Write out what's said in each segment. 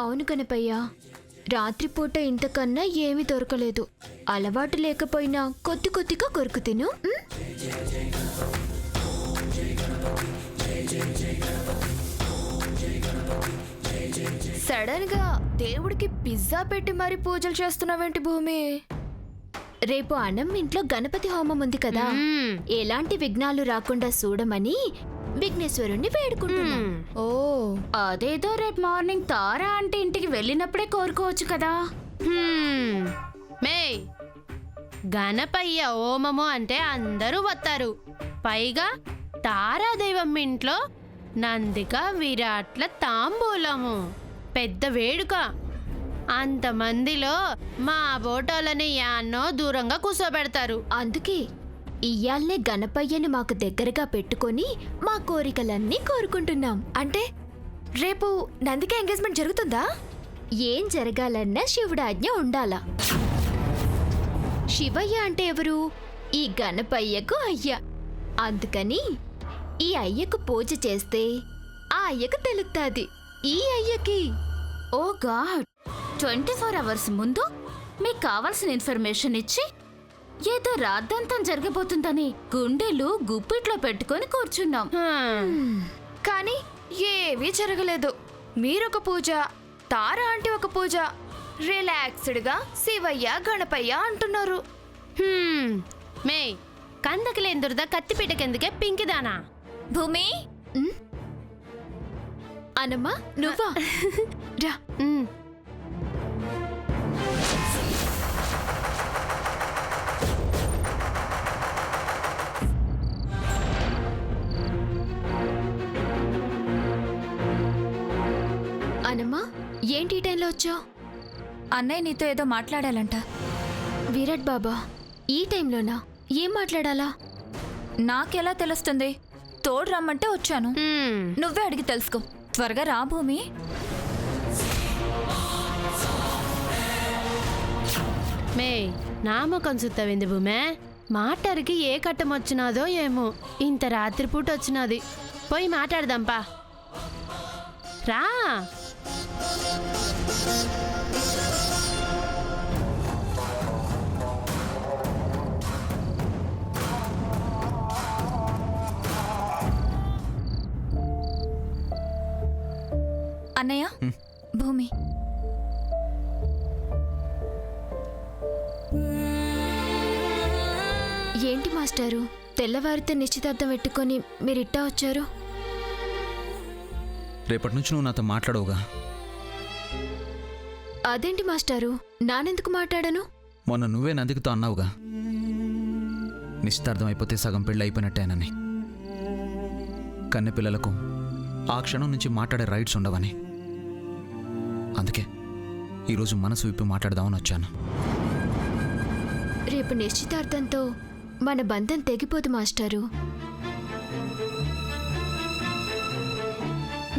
అవును గణపయ్య, రాత్రిపూట ఇంతకన్నా ఏమీ దొరకలేదు. అలవాటు లేకపోయినా కొద్ది కొద్దిగా కొరుకు తిను. సడన్ గా దేవుడికి పిజ్జా పెట్టి మరి పూజలు చేస్తున్నావేంటి భూమి? రేపు అన్నం ఇంట్లో గణపతి హోమం ఉంది కదా, ఎలాంటి విఘ్నాలు రాకుండా చూడమని విఘ్నేశ్వరుణ్ణి వేడుకుంటున్నా. ఓ, అదేదో రేపు మార్నింగ్ తారా అంటే ఇంటికి వెళ్ళినప్పుడే కోరుకోవచ్చు కదా. మే గణపయ్య హోమము అంటే అందరూ వస్తారు. పైగా తారాదైవం ఇంట్లో నందిక విరాట్ల తాంబూలము పెద్ద వేడుక. అంతమందిలో మా బోటోలని యాన్నో దూరంగా కూర్చోబెడతారు. అందుకే ఇయ్యాల్నే గణపయ్యని మాకు దగ్గరగా పెట్టుకొని మా కోరికలన్నీ కోరుకుంటున్నాం. అంటే రేపు నందికి ఎంగేజ్మెంట్ జరుగుతుందా? ఏం జరగాలన్నా శివుడాజ్ఞ ఉండాలా. శివయ్య అంటే ఎవరు? ఈ గణపయ్యకు అయ్య. అందుకని ఈ అయ్యకు పూజ చేస్తే ఆ అయ్యకు తెలుస్తుంది. ఈ అయ్యకి ఓ గాడ్, 24 hours ముందు మీకు కావాల్సిన ఇన్ఫర్మేషన్ ఇచ్చి ఏదో రాద్ధాంతం జరగబోతుందని గుండెలు గుప్పిట్లో పెట్టుకొని కూర్చున్నాం. కానీ ఏవీ జరగలేదు. మీరొక పూజ, తారా అంటే ఒక పూజ, రిలాక్స్డ్ గా శివయ్య గణపయ్య అంటున్నారు. మే కందకి లేందురదా కత్తిపీటకెందుకే పింకిదానా? భూమి, అనమ్మా నువ్వా? రా. అనమ్మా, ఏంటి ఈ టైంలో వచ్చావు? అన్నయ్య నీతో ఏదో మాట్లాడాలంట. విరాట్ బాబా, ఈ టైంలోనా? ఏం మాట్లాడాలా? నాకెలా తెలుస్తుంది? తోడు రమ్మంటే వచ్చాను. నువ్వే అడిగి తెలుసుకో. త్వరగా రా భూమి. మే నామకం సుత్తవింది భూమే. మాటరికి ఏ కట్టం వచ్చినాదో ఏమో, ఇంత రాత్రిపూట వచ్చినది. పోయి మాట్లాడదాంపా, రా. అన్నయ్య, భూమి. ఏంటి మాస్టారు, తెల్లవారితే నిశ్చితార్థం పెట్టుకొని మీరిట్టా వచ్చారు? రేపటి నుంచి నువ్వు నాతో మాట్లాడవుగా. అదేంటి మాస్టారు, నానెందుకు మాట్లాడను? మొన్న నువ్వే నందికితో అన్నావుగా, నిశ్చితార్థం అయిపోతే సగం పెళ్ళి అయిపోయినట్టేనని. కన్నె పిల్లలకు ఆ క్షణం నుంచి మాట్లాడే రైట్స్ ఉండవని. అందుకే ఈరోజు మనసు విప్పి మాట్లాడదామని వచ్చాను. రేపు నిశ్చితార్థంతో మన బంధం తెగిపోదు మాస్టారు.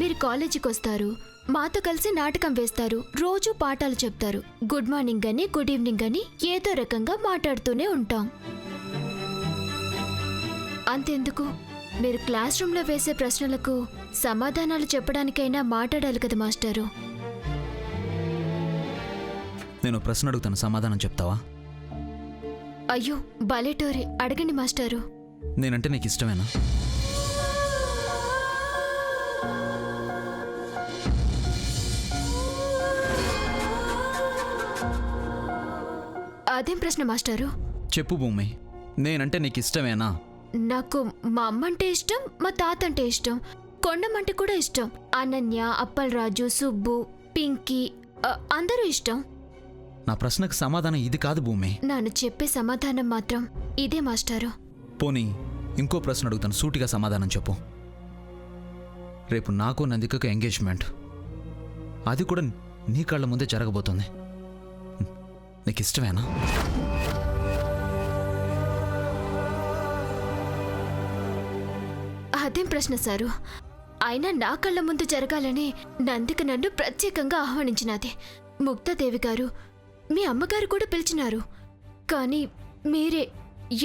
మీరు కాలేజీకి వస్తారు, మాతో కలిసి నాటకం వేస్తారు, రోజు పాఠాలు చెప్తారు. గుడ్ మార్నింగ్ అని, గుడ్ ఈవినింగ్ అని ఏదో రకంగా మాట్లాడుతూనే ఉంటాం. అంతెందుకు, మీరు క్లాస్ రూమ్లో వేసే ప్రశ్నలకు సమాధానాలు చెప్పడానికైనా మాట్లాడాలి కదా మాస్టారు. నేను ప్రశ్న అడుగుతాను, సమాధానం చెప్తావా? అయ్యో బలేటోరి, అడగండి మాస్టారు. నేనంటే నీకు ఇష్టమేనా? అదేం ప్రశ్న మాస్టారు? చెప్పు భూమి, నేనంటే నీకు ఇష్టమేనా? నాకు మా అమ్మ అంటే ఇష్టం, మా తాత అంటే ఇష్టం, కొండమంటే కూడా ఇష్టం. అనన్య, అప్పలరాజు, సుబ్బు, పింకీ అందరూ ఇష్టం. నా ప్రశ్నకు సమాధానం ఇది కాదు భూమి. నన్ను చెప్పే సమాధానం మాత్రం ఇదే మాస్టారు. పోనీ ఇంకో ప్రశ్న అడుగుతాను, సూటిగా సమాధానం చెప్పు. రేపు నాకు నందికకు ఎంగేజ్మెంట్, అది కూడా నీ కళ్ళ ముందే జరగబోతుంది. నీకు ఇష్టమేనా? అదేం ప్రశ్న సారు? అయినా నా కళ్ళ ముందు జరగాలని నందిక నన్ను ప్రత్యేకంగా ఆహ్వానించినది. ముక్తాదేవి గారు, మీ అమ్మగారు కూడా పిలిచినారు. కానీ మీరే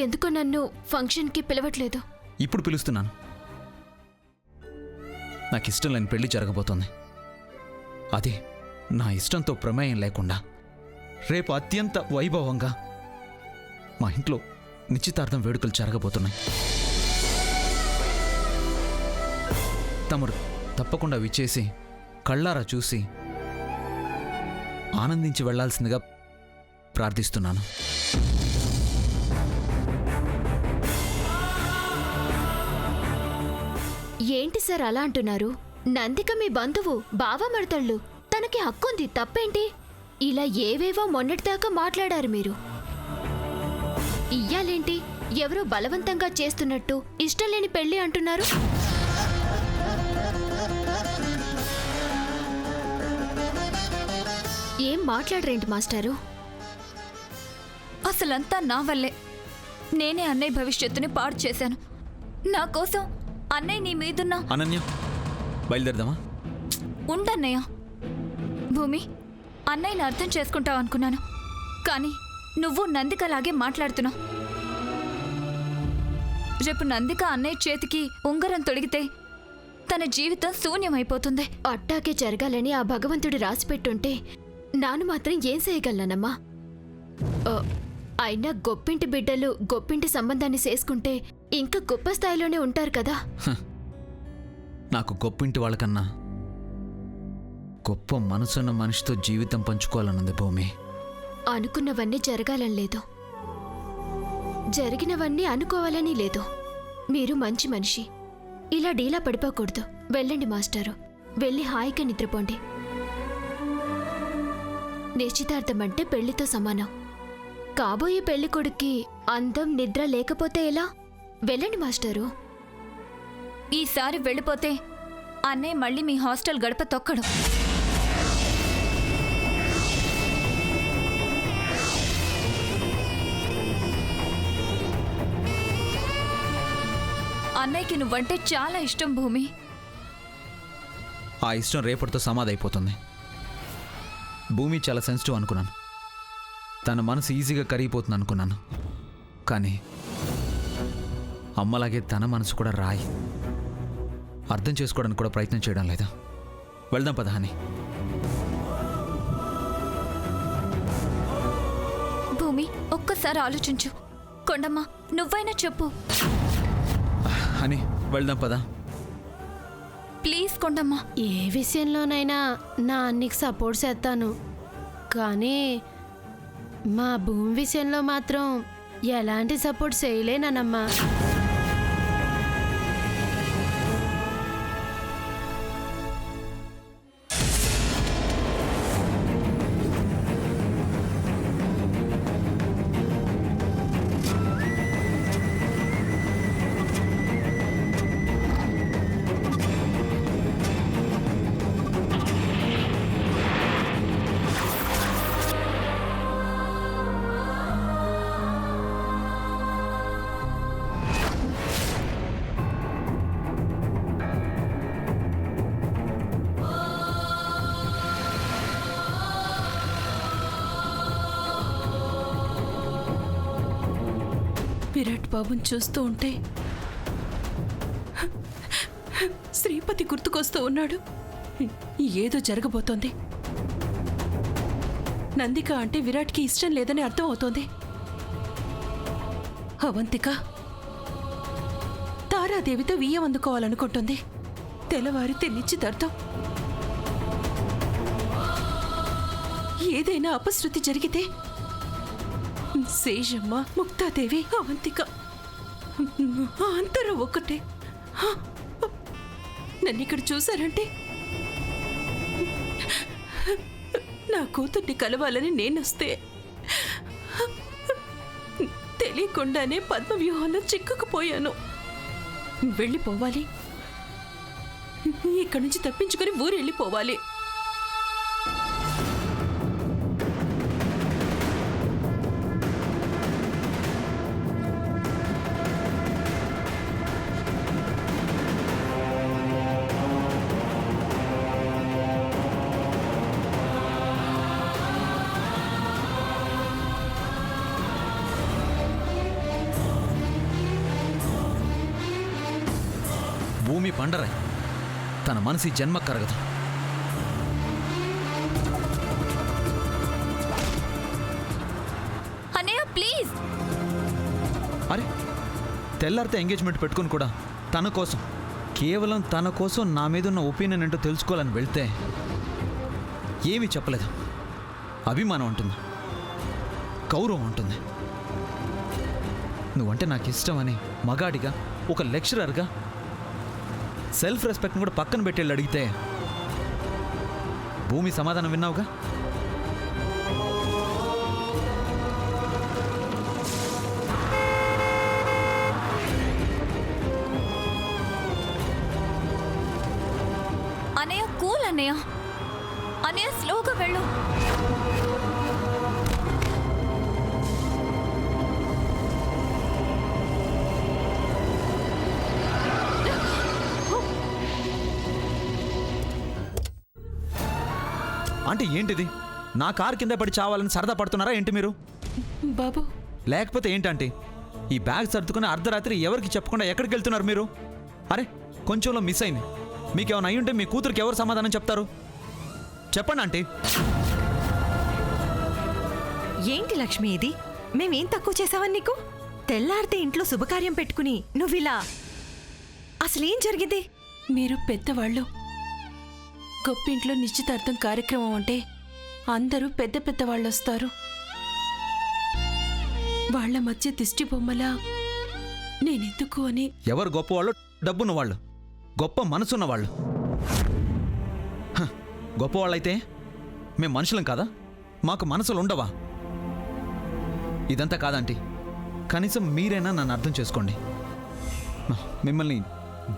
ఎందుకో నన్ను ఫంక్షన్కి పిలవట్లేదు. ఇప్పుడు పిలుస్తున్నాను. నాకు ఇష్టం లేని పెళ్లి జరగబోతోంది. అది నా ఇష్టంతో ప్రమేయం లేకుండా రేపు అత్యంత వైభవంగా మా ఇంట్లో నిశ్చితార్థం వేడుకలు జరగబోతున్నాయి. తమరు తప్పకుండా విచ్చేసి కళ్ళారా చూసి ఆనందించి వెళ్లాల్సిందిగా ప్రార్థిస్తున్నాను. ఏంటి సార్ అలా అంటున్నారు? నందిక మీ బంధువు, బావమర్దళ్ళు, తనకి హక్కుంది, తప్పేంటి? ఇలా ఏవేవో మొన్నటిదాకా మాట్లాడారు మీరు. ఇయ్యాలేంటి? ఎవరో బలవంతంగా చేస్తున్నట్టు ఇష్టం లేని పెళ్లి అంటున్నారు. ఏం మాట్లాడరేంటి మాస్టారు? అసలంతా నా వల్లే. నేనే అన్నయ్య భవిష్యత్తుని పాడు చేశాను. నా కోసం అన్నయ్య నీ మీదున్న అనన్య, బయలుదేరదామా? ఉండన్నయ్య. భూమి, అన్నయ్యని అర్థం చేసుకుంటావు అనుకున్నాను, కానీ నువ్వు నందికలాగే మాట్లాడుతున్నావు. రేపు నందిక అన్నయ్య చేతికి ఉంగరం తొడిగితే తన జీవితం శూన్యమైపోతుంది. అట్టాకే జరగాలని ఆ భగవంతుడు రాసిపెట్టుంటే నాను మాత్రం ఏం చేయగలనమ్మా? అయినా గొప్పింటి బిడ్డలు గొప్పింటి సంబంధాన్ని చేసుకుంటే ఇంకా గొప్ప స్థాయిలోనే ఉంటారు కదా. నాకు గొప్పింటి వాళ్ళకన్నా గొప్ప మనసున్న మనిషితో జీవితం పంచుకోవాలనుంది భూమి. అనుకున్నవన్నీ జరగాలని లేదు, జరిగినవన్నీ అనుకోవాలని లేదు. మీరు మంచి మనిషి, ఇలా డీలా పడిపోకూడదు. వెళ్ళండి మాస్టారు, వెళ్ళి హాయిగా నిద్రపోండి. నిశ్చితార్థం అంటే పెళ్లితో సమానం. కాబోయే పెళ్లి కొడుక్కి అందం నిద్ర లేకపోతే ఎలా? వెళ్ళండి మాస్టారు. ఈసారి వెళ్ళిపోతే అన్నయ్య మళ్ళీ మీ హాస్టల్ గడప తొక్కడు. అన్నయ్యకి నువ్వంటే చాలా ఇష్టం భూమి. ఆ ఇష్టం రేపటితో సమాధైపోతుంది. భూమి చాలా సెన్సిటివ్ అనుకున్నాను, తన మనసు ఈజీగా కరిగిపోతుంది అనుకున్నాను. కానీ అమ్మలాగే తన మనసు కూడా రాయి. అర్థం చేసుకోవడానికి కూడా ప్రయత్నం చేయడం లేదా? వెళ్దాం పద హనీ. భూమి, ఒక్కసారి ఆలోచించు. కొండమ్మ, నువ్వైనా చెప్పు. హనీ, వెళ్దాం పద. ప్లీజ్ కొండమ్మ. ఏ విషయంలోనైనా నా అన్నికి సపోర్ట్ చేస్తాను, కానీ మా భూమి విషయంలో మాత్రం ఎలాంటి సపోర్ట్ చేయలేనమ్మా. విరాట్ బాబుని చూస్తూ ఉంటే శ్రీపతి గుర్తుకొస్తూ ఉన్నాడు. ఏదో జరగబోతోంది. నందిక అంటే విరాట్కి ఇష్టం లేదని అర్థం అవుతోంది. అవంతిక తారాదేవితో వియ్యం అందుకోవాలనుకుంటుంది. తెల్లవారితే నిశ్చితార్థం. ఏదైనా అపశృతి జరిగితే శేషమ్మ, ముక్తాదేవి, అవంతిక అందరూ ఒక్కటే. నన్ను ఇక్కడ చూశారంటే నా కూతుర్ని కలవాలని నేనొస్తే తెలియకుండానే పద్మవ్యూహంలో చిక్కుకుపోయాను. వెళ్ళిపోవాలి, ఇక్కడి నుంచి తప్పించుకొని ఊరు వెళ్ళిపోవాలి. భూమి పండరాయి, తన మనసు ఈ జన్మ కరగదు. అరే తెల్లారితే ఎంగేజ్మెంట్ పెట్టుకుని కూడా తన కోసం, కేవలం తన కోసం నా మీద ఉన్న ఒపీనియన్ ఏంటో తెలుసుకోవాలని వెళ్తే ఏమీ చెప్పలేదు. అభిమానం ఉంటుంది, గౌరవం ఉంటుంది. నువ్వంటే నాకు ఇష్టమని మగాడిగా, ఒక లెక్చరర్గా సెల్ఫ్ రెస్పెక్ట్ని కూడా పక్కన పెట్టేళ్ళు అడిగితే భూమి సమాధానం విన్నావుగా. అన్నయ్య కూల్ అన్నయ్య. అన్నయ్య స్లోగా వెళ్ళు. అంటే ఏంటిది? నా కారు కింద పడి చావాలని సరదా పడుతున్నారా ఏంటి మీరు? బాబు, లేకపోతే ఏంటంటే ఈ బ్యాగ్ సర్దుకుని అర్ధరాత్రి ఎవరికి చెప్పకుండా ఎక్కడికి వెళ్తున్నారు మీరు? అరే కొంచెంలో మిస్ అయింది. మీకేమైనా అయ్యుంటే మీ కూతురికి ఎవరు సమాధానం చెప్తారు? చెప్పండి ఆంటీ. ఏంటి లక్ష్మి ఇది? మేమేం తక్కువ చేసావని నీకు? తెల్లారితే ఇంట్లో శుభకార్యం పెట్టుకుని నువ్విలా అసలేం జరిగింది? మీరు పెద్దవాళ్ళు. గొప్పింట్లో నిశ్చితార్థం కార్యక్రమం అంటే అందరూ పెద్ద పెద్ద వాళ్ళు వస్తారు. వాళ్ళ మధ్య దిష్టి బొమ్మలా నేనెందుకు అని. ఎవరు గొప్పవాళ్ళు? డబ్బున్న వాళ్ళు, గొప్ప మనసున్న వాళ్ళు. గొప్పవాళ్ళైతే మేము మనుషులం కాదా? మాకు మనసులు ఉండవా? ఇదంతా కాదంటీ. కనీసం మీరైనా నన్ను అర్థం చేసుకోండి. మిమ్మల్ని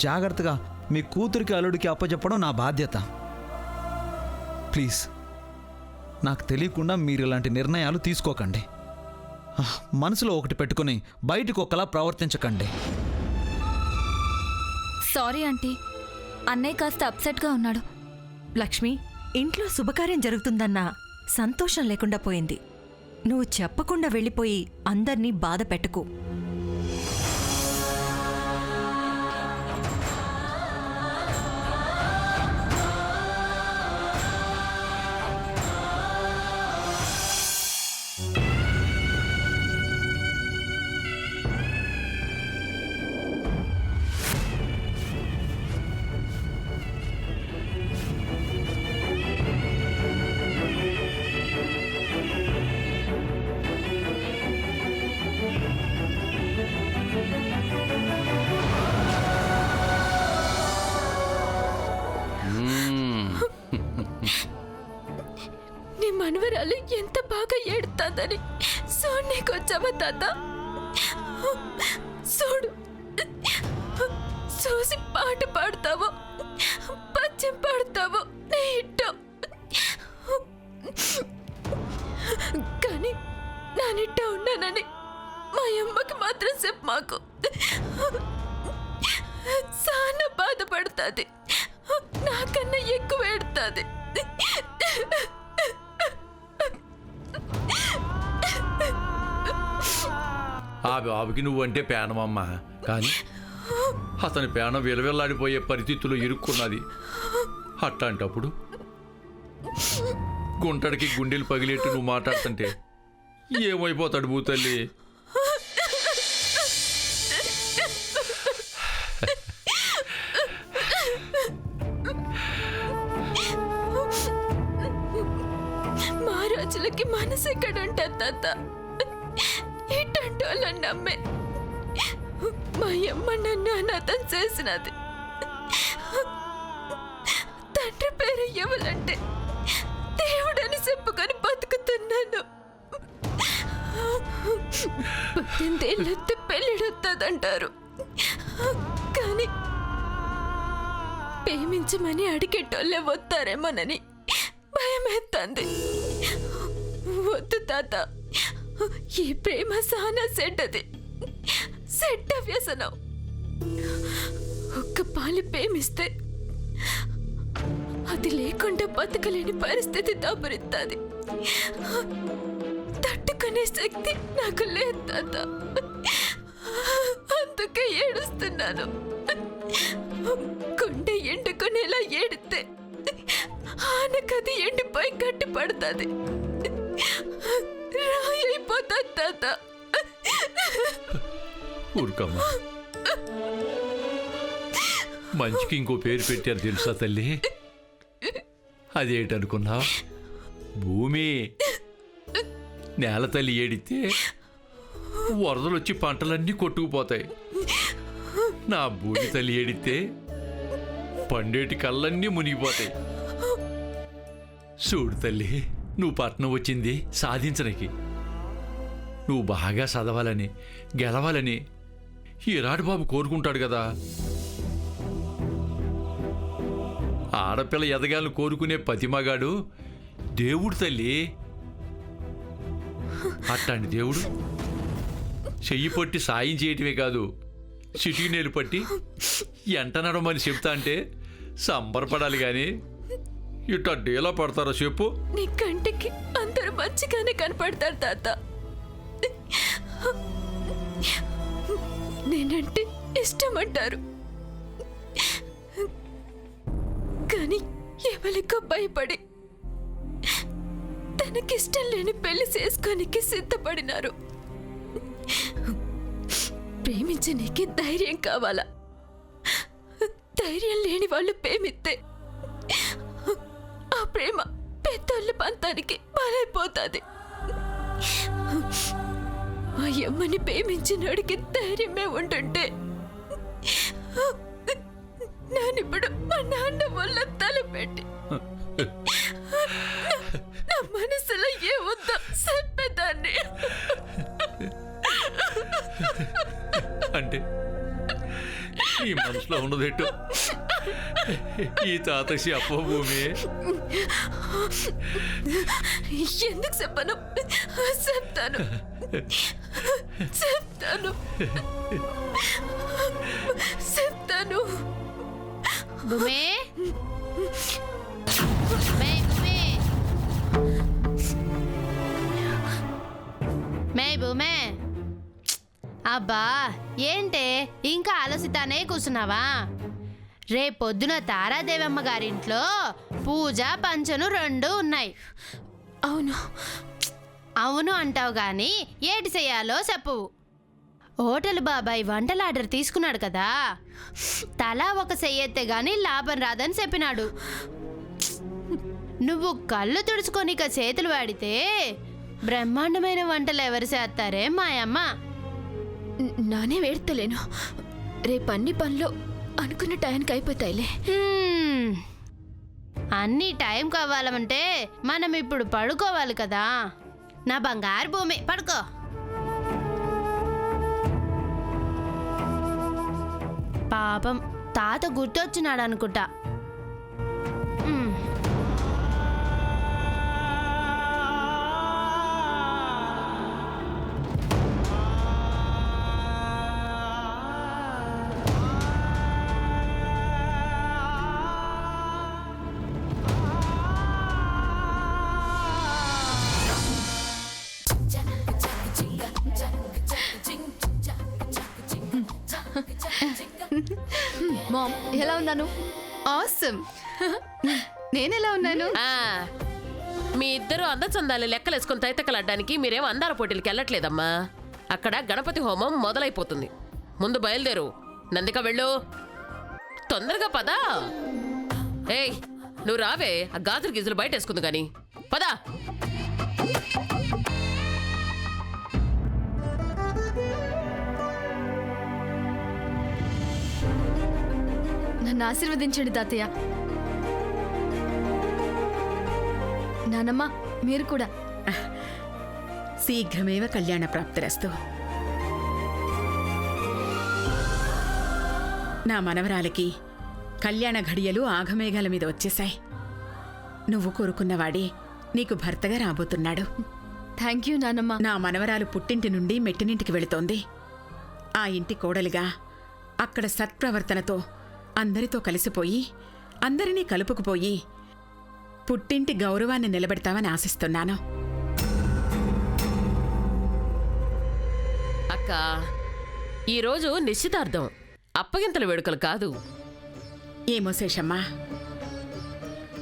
జాగ్రత్తగా మీ కూతురికి అల్లుడికి అప్పచెప్పడం నా బాధ్యత. ప్లీజ్ నాకు తెలియకుండా మీరు ఇలాంటి నిర్ణయాలు తీసుకోకండి. మనసులో ఒకటి పెట్టుకుని బయటకు ఒకలా ప్రవర్తించకండి. సారీ ఆంటీ, అన్నయ్య కాస్త అప్సెట్గా ఉన్నాడు. లక్ష్మి, ఇంట్లో శుభకార్యం జరుగుతుందన్న సంతోషం లేకుండా పోయింది. నువ్వు చెప్పకుండా వెళ్ళిపోయి అందర్నీ బాధ పెట్టుకు. నీ మనవరాలు ఎంత బాగా ఏడుతుందని చూడనీకొచ్చావా తాత? చూడు, చూసి పాట పాడతావో పద్యం పాడతావో నీ ఇట్టో, కానీ నా నిట్ట ఉన్నానని మా అమ్మకి మాత్రం చెప్పు. మాకు చాలా బాధపడుతుంది, నాకన్నా ఎక్కువ ఏడుతుంది. ఆ బాబుకి నువ్వంటే పేనమమ్మా, కానీ అతని పేనం విలవిల్లాడిపోయే పరిస్థితుల్లో ఇరుక్కున్నది. అట్లాంటప్పుడు గుంటడికి గుండెలు పగిలేట్టు నువ్వు మాట్లాడుతుంటే ఏమైపోతాడు భూతల్లి? మహారాజులకి మనసు ఎక్కడుంటుంది తాత? ఇట్టంటే వాళ్ళని నమ్మే మా అమ్మ నన్ను అనాథం చేసినది. తండ్రి పేరు ఎవరంటే దేవుడని చెప్పుకొని బతుకుతున్నాను. 18 ఏళ్ళొస్తే పెళ్ళిడొస్తుందంటారు, కానీ ప్రేమించమని అడిగేటోళ్ళే వస్తారేమోనని భయమేస్తుంది. వద్దు తాత, ఈ ప్రేమ సానా సెడ్డది, సెడ్డ వ్యసనం. ఒక్క పాలి ప్రేమిస్తే అది లేకుండా బతకలేని పరిస్థితి దాపురిస్తుంది. తట్టుకునే శక్తి నాకు లేదు తాత, అందుకే ఏడుస్తున్నాను. గుండె ఎండుకునేలా ఏడితే ఆనకది ఎండిపోయి గట్టి పడుతుంది, రాయి అయిపోతుంది తాత. ఊరుకమ్మా. మంచికి ఇంకో పేరు పెట్టారు తెలుసా తల్లి? అదేంటనుకున్నావు? భూమి. నేల తల్లి ఏడితే వరదలు వచ్చి పంటలన్నీ కొట్టుకుపోతాయి. నా భూమి తల్లి ఏడితే పండేటి కళ్ళన్నీ మునిగిపోతాయి. చూడు తల్లి, నువ్వు పట్నం వచ్చింది సాధించడానికి. నువ్వు బాగా చదవాలని, గెలవాలని ఈ రాడుబాబు కోరుకుంటాడు కదా. ఆడపిల్ల ఎదగాలని కోరుకునే ప్రతి మగాడు దేవుడు తల్లి. అట్లాంటి దేవుడు చెయ్యి పట్టి సాయం చేయటమే కాదు, చిటికి నేలు పట్టి ఎంట నడమని చెప్తా అంటే సంబరపడాలి కానీ ఇట్లా డేలా పడతారో చెప్పు. నీ కంటికి అందరూ మంచిగానే కనపడతారు తాత. నేనంటే ఇష్టమంటారు, కానీ ఎవరికో భయపడి తనకిష్టం లేని పెళ్లి చేసుకోనికి సిద్ధపడినారు. ప్రేమించనీకి ధైర్యం కావాలా? ధైర్యం లేని వాళ్ళు ప్రేమిస్తే ఆ ప్రేమ పెద్దోళ్ళ పంతానికి బలైపోతుంది. ఆ అమ్మని ప్రేమించినోడికి ధైర్యమే ఉంటుంటే నానిప్పుడు మా నాన్న వల్ల తలపెట్టి నా మనసులో ఏముందో చెప్పేదాన్ని. అంటే ఈ మనసులో ఉన్నదేటో ఈ తాత చెప్ప భూమి. ఎందుకు చెప్పను? చెప్తాను చెప్తాను చెప్తాను. భూమి, మే భూమి, మే భూమే. అబ్బా ఏంటే ఇంకా ఆలోచితానే కూర్చున్నావా? రేపొద్దున తారాదేవమ్మ గారింట్లో పూజ పంచను 2 ఉన్నాయి. అవును అవును అంటావు గాని ఏటి చెయ్యాలో చెప్పు. హోటల్ బాబాయ్ వంటల ఆర్డర్ తీసుకున్నాడు కదా, తలా ఒక చెయ్యెత్తే గాని లాభం రాదని చెప్పినాడు. నువ్వు కళ్ళు తుడుచుకొనిక చేతులు వాడితే బ్రహ్మాండమైన వంటలు ఎవరు చేస్తారే మాయమ్మ. నానే వేడతలేను. రేపు అన్ని పనులు అనుకున్న టైంకి అయిపోతాయిలే. అన్ని టైం కావాలంటే మనం ఇప్పుడు పడుకోవాలి కదా. నా బంగారు భూమి పడుకో. పాపం తాత గుర్తొచ్చినాడు అనుకుంటా. మామ్ ఎలా ఉన్నాను? ఆసమ్. నేనెలా ఉన్నాను? మీ ఇద్దరు అందచందాలు లెక్కలేసుకుని తైతక్కలాడడానికి మీరేం అందాల పోటీలకి వెళ్ళట్లేదమ్మా. అక్కడ గణపతి హోమం మొదలైపోతుంది. ముందు బయలుదేరు. నందిక వెళ్ళు, తొందరగా పదా. ఏయ్ నువ్వు రావే, ఆ గాజులు గీజులు బయట వేసుకుంది గాని పదా. నన్ను ఆశీర్వదించండి తాతయ్య. నానమ్మ మీరు కూడా. శీఘ్రమేవ కళ్యాణ ప్రాప్తిరస్తు. నా మనవరాలికి కళ్యాణ ఘడియలు ఆఘమేఘాల మీద వచ్చేశాయి. నువ్వు కోరుకున్నవాడే నీకు భర్తగా రాబోతున్నాడు. థ్యాంక్ యూ నానమ్మ. నా మనవరాలు పుట్టింటి నుండి మెట్టినింటికి వెళుతోంది. ఆ ఇంటి కోడలిగా అక్కడ సత్ప్రవర్తనతో అందరితో కలిసిపోయి అందరినీ కలుపుకుపోయి పుట్టింటి గౌరవాన్ని నిలబెడతావని ఆశిస్తున్నాను. అక్క, ఈరోజు నిశ్చితార్థం, అప్పగింతల వేడుకలు కాదు. ఏమో శేషమ్మా,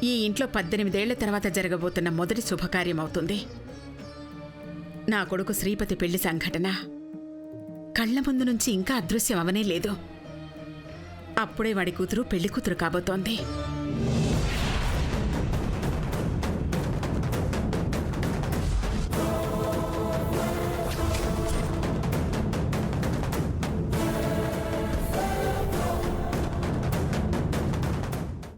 ఈ ఇంట్లో 18 ఏళ్ల తర్వాత జరగబోతున్న మొదటి శుభకార్యం అవుతుంది. నా కొడుకు శ్రీపతి పెళ్లి సంఘటన కళ్ళ ముందు నుంచి ఇంకా అదృశ్యం అవనే లేదు. అప్పుడే వాడి కూతురు పెళ్లి కూతురు కాబోతోంది.